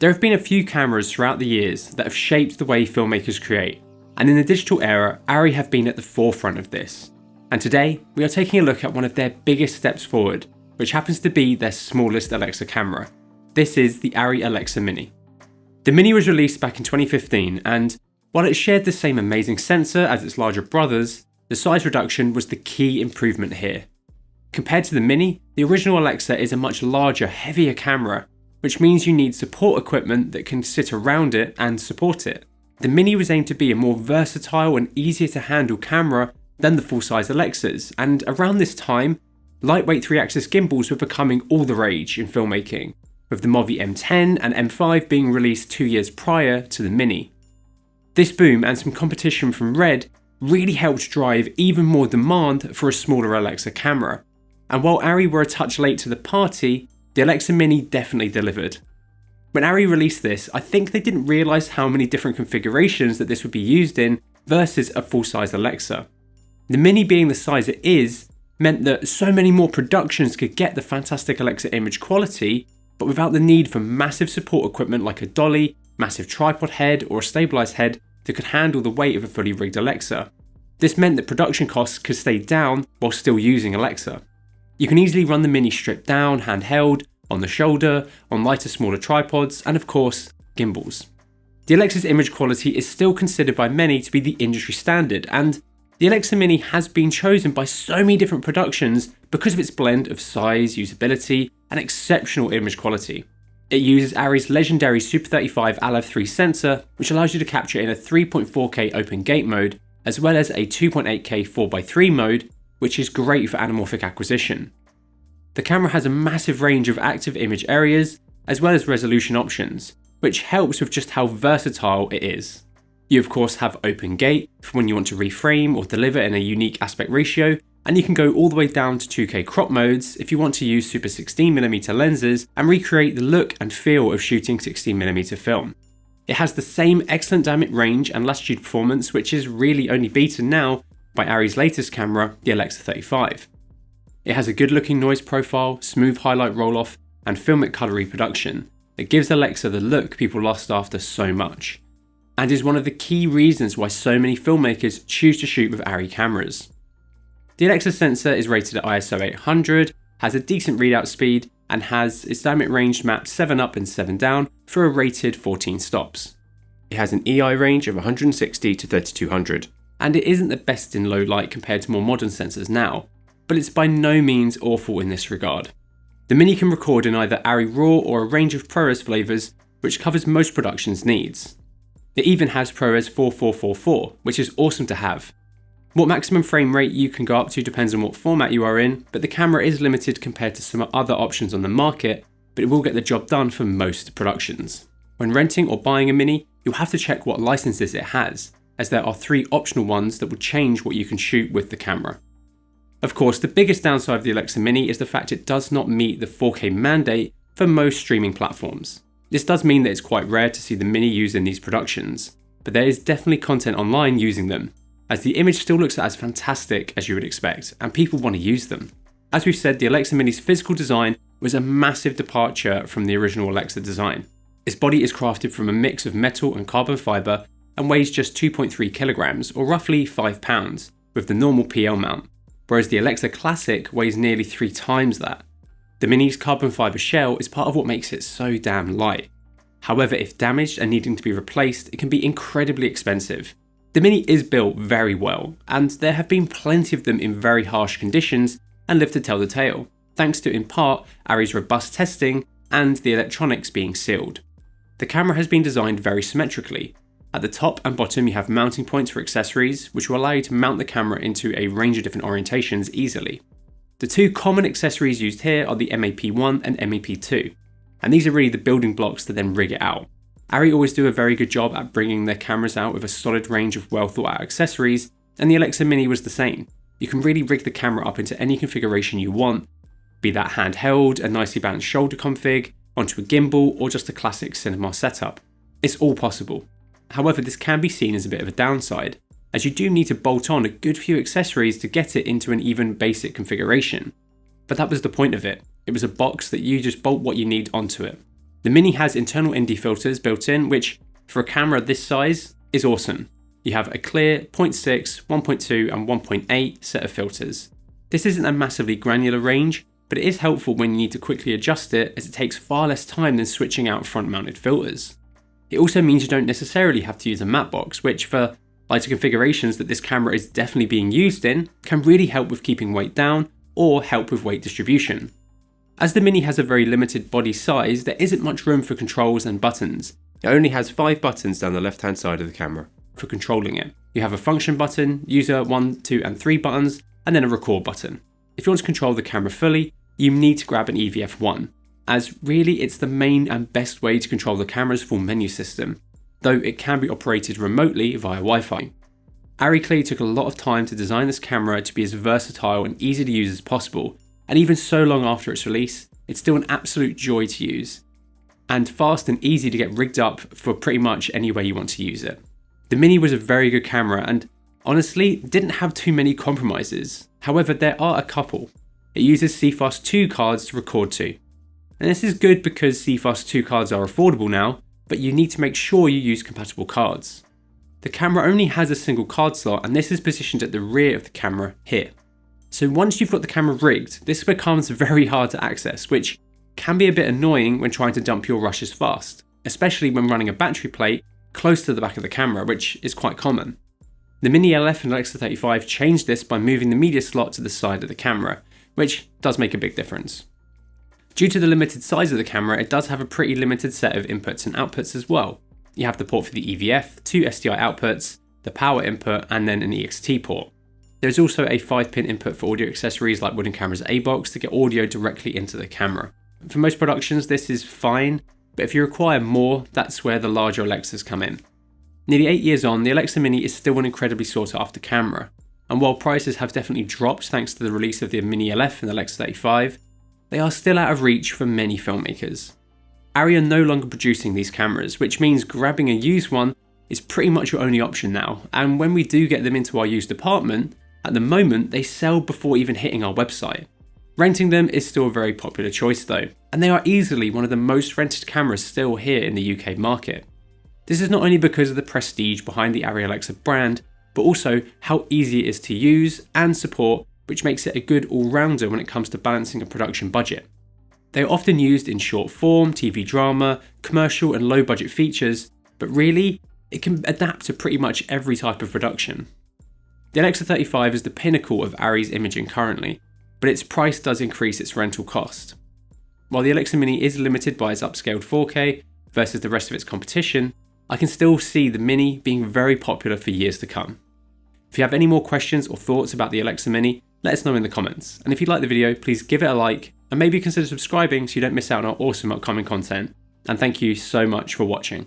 There have been a few cameras throughout the years that have shaped the way filmmakers create, and in the digital era, ARRI have been at the forefront of this. And today, we are taking a look at one of their biggest steps forward, which happens to be their smallest Alexa camera. This is the ARRI Alexa Mini. The Mini was released back in 2015, and while it shared the same amazing sensor as its larger brothers, the size reduction was the key improvement here. Compared to the Mini, the original Alexa is a much larger, heavier camera, which means you need support equipment that can sit around it and support it. The Mini was aimed to be a more versatile and easier to handle camera than the full-size Alexas, and around this time, lightweight 3-axis gimbals were becoming all the rage in filmmaking, with the Movi M10 and M5 being released 2 years prior to the Mini. This boom and some competition from Red really helped drive even more demand for a smaller Alexa camera, and while ARRI were a touch late to the party, the Alexa Mini definitely delivered. When ARRI released this, I think they didn't realise how many different configurations that this would be used in versus a full-size Alexa. The Mini being the size it is meant that so many more productions could get the fantastic Alexa image quality, but without the need for massive support equipment like a dolly, massive tripod head or a stabilised head that could handle the weight of a fully rigged Alexa. This meant that production costs could stay down while still using Alexa. You can easily run the Mini stripped down, handheld, on the shoulder, on lighter smaller tripods, and of course, gimbals. The Alexa's image quality is still considered by many to be the industry standard, and the Alexa Mini has been chosen by so many different productions because of its blend of size, usability, and exceptional image quality. It uses ARRI's legendary Super 35 ALAV3 sensor, which allows you to capture in a 3.4K open gate mode, as well as a 2.8K 4x3 mode, which is great for anamorphic acquisition. The camera has a massive range of active image areas, as well as resolution options, which helps with just how versatile it is. You of course have open gate for when you want to reframe or deliver in a unique aspect ratio, and you can go all the way down to 2K crop modes if you want to use super 16mm lenses and recreate the look and feel of shooting 16mm film. It has the same excellent dynamic range and latitude performance, which is really only beaten now by ARRI's latest camera, the Alexa 35. It has a good looking noise profile, smooth highlight roll-off, and filmic colour reproduction that gives Alexa the look people lost after so much, and is one of the key reasons why so many filmmakers choose to shoot with ARRI cameras. The Alexa sensor is rated at ISO 800, has a decent readout speed, and has its dynamic range mapped 7 up and 7 down for a rated 14 stops. It has an EI range of 160 to 3200, and it isn't the best in low light compared to more modern sensors now, but it's by no means awful in this regard. The Mini can record in either ARRI RAW or a range of ProRes flavours, which covers most production's needs. It even has ProRes 4444, which is awesome to have. What maximum frame rate you can go up to depends on what format you are in, but the camera is limited compared to some other options on the market, but it will get the job done for most productions. When renting or buying a Mini, you'll have to check what licenses it has, as there are 3 optional ones that will change what you can shoot with the camera. Of course, the biggest downside of the Alexa Mini is the fact it does not meet the 4K mandate for most streaming platforms. This does mean that it's quite rare to see the Mini used in these productions, but there is definitely content online using them, as the image still looks as fantastic as you would expect, and people want to use them. As we've said, the Alexa Mini's physical design was a massive departure from the original Alexa design. Its body is crafted from a mix of metal and carbon fibre and weighs just 2.3 kilograms, or roughly 5 pounds, with the normal PL mount, whereas the Alexa Classic weighs nearly 3 times that. The Mini's carbon fibre shell is part of what makes it so damn light. However, if damaged and needing to be replaced, it can be incredibly expensive. The Mini is built very well, and there have been plenty of them in very harsh conditions and live to tell the tale, thanks to in part ARRI's robust testing and the electronics being sealed. The camera has been designed very symmetrically. At the top and bottom you have mounting points for accessories, which will allow you to mount the camera into a range of different orientations easily. The 2 common accessories used here are the MAP1 and MAP2, and these are really the building blocks to then rig it out. ARRI always do a very good job at bringing their cameras out with a solid range of well thought out accessories, and the Alexa Mini was the same. You can really rig the camera up into any configuration you want, be that handheld, a nicely balanced shoulder config, onto a gimbal, or just a classic cinema setup. It's all possible. However, this can be seen as a bit of a downside, as you do need to bolt on a good few accessories to get it into an even basic configuration. But that was the point of it. It was a box that you just bolt what you need onto it. The Mini has internal ND filters built in, which for a camera this size is awesome. You have a clear 0.6, 1.2 and 1.8 set of filters. This isn't a massively granular range, but it is helpful when you need to quickly adjust it, as it takes far less time than switching out front mounted filters. It also means you don't necessarily have to use a matte box, which for lighter configurations that this camera is definitely being used in, can really help with keeping weight down or help with weight distribution. As the Mini has a very limited body size, there isn't much room for controls and buttons. It only has 5 buttons down the left hand side of the camera for controlling it. You have a function button, user 1, 2 and 3 buttons, and then a record button. If you want to control the camera fully, you need to grab an EVF1, as really it's the main and best way to control the camera's full menu system, though it can be operated remotely via Wi-Fi. ARRI clearly took a lot of time to design this camera to be as versatile and easy to use as possible, and even so long after its release, it's still an absolute joy to use, and fast and easy to get rigged up for pretty much any way you want to use it. The Mini was a very good camera and honestly didn't have too many compromises. However, there are a couple. It uses CFast 2 cards to record to. And this is good because CFast 2 cards are affordable now, but you need to make sure you use compatible cards. The camera only has a single card slot, and this is positioned at the rear of the camera here. So once you've got the camera rigged, this becomes very hard to access, which can be a bit annoying when trying to dump your rushes fast, especially when running a battery plate close to the back of the camera, which is quite common. The Mini LF and Alexa 35 changed this by moving the media slot to the side of the camera, which does make a big difference. Due to the limited size of the camera, it does have a pretty limited set of inputs and outputs as well. You have the port for the EVF, 2 SDI outputs, the power input, and then an EXT port. There's also a 5-pin input for audio accessories like Wooden Camera's A-Box to get audio directly into the camera. For most productions this is fine, but if you require more, that's where the larger Alexas come in. Nearly 8 years on, the Alexa Mini is still an incredibly sought after camera, and while prices have definitely dropped thanks to the release of the Mini LF and the Alexa 35, they are still out of reach for many filmmakers. ARRI are no longer producing these cameras, which means grabbing a used one is pretty much your only option now, and when we do get them into our used department, at the moment they sell before even hitting our website. Renting them is still a very popular choice though, and they are easily one of the most rented cameras still here in the UK market. This is not only because of the prestige behind the ARRI Alexa brand, but also how easy it is to use and support, which makes it a good all-rounder when it comes to balancing a production budget. They are often used in short form, TV drama, commercial and low budget features, but really, it can adapt to pretty much every type of production. The Alexa 35 is the pinnacle of ARRI's imaging currently, but its price does increase its rental cost. While the Alexa Mini is limited by its upscaled 4K versus the rest of its competition, I can still see the Mini being very popular for years to come. If you have any more questions or thoughts about the Alexa Mini, let us know in the comments, and if you like the video, please give it a like, and maybe consider subscribing so you don't miss out on our awesome upcoming content, and thank you so much for watching.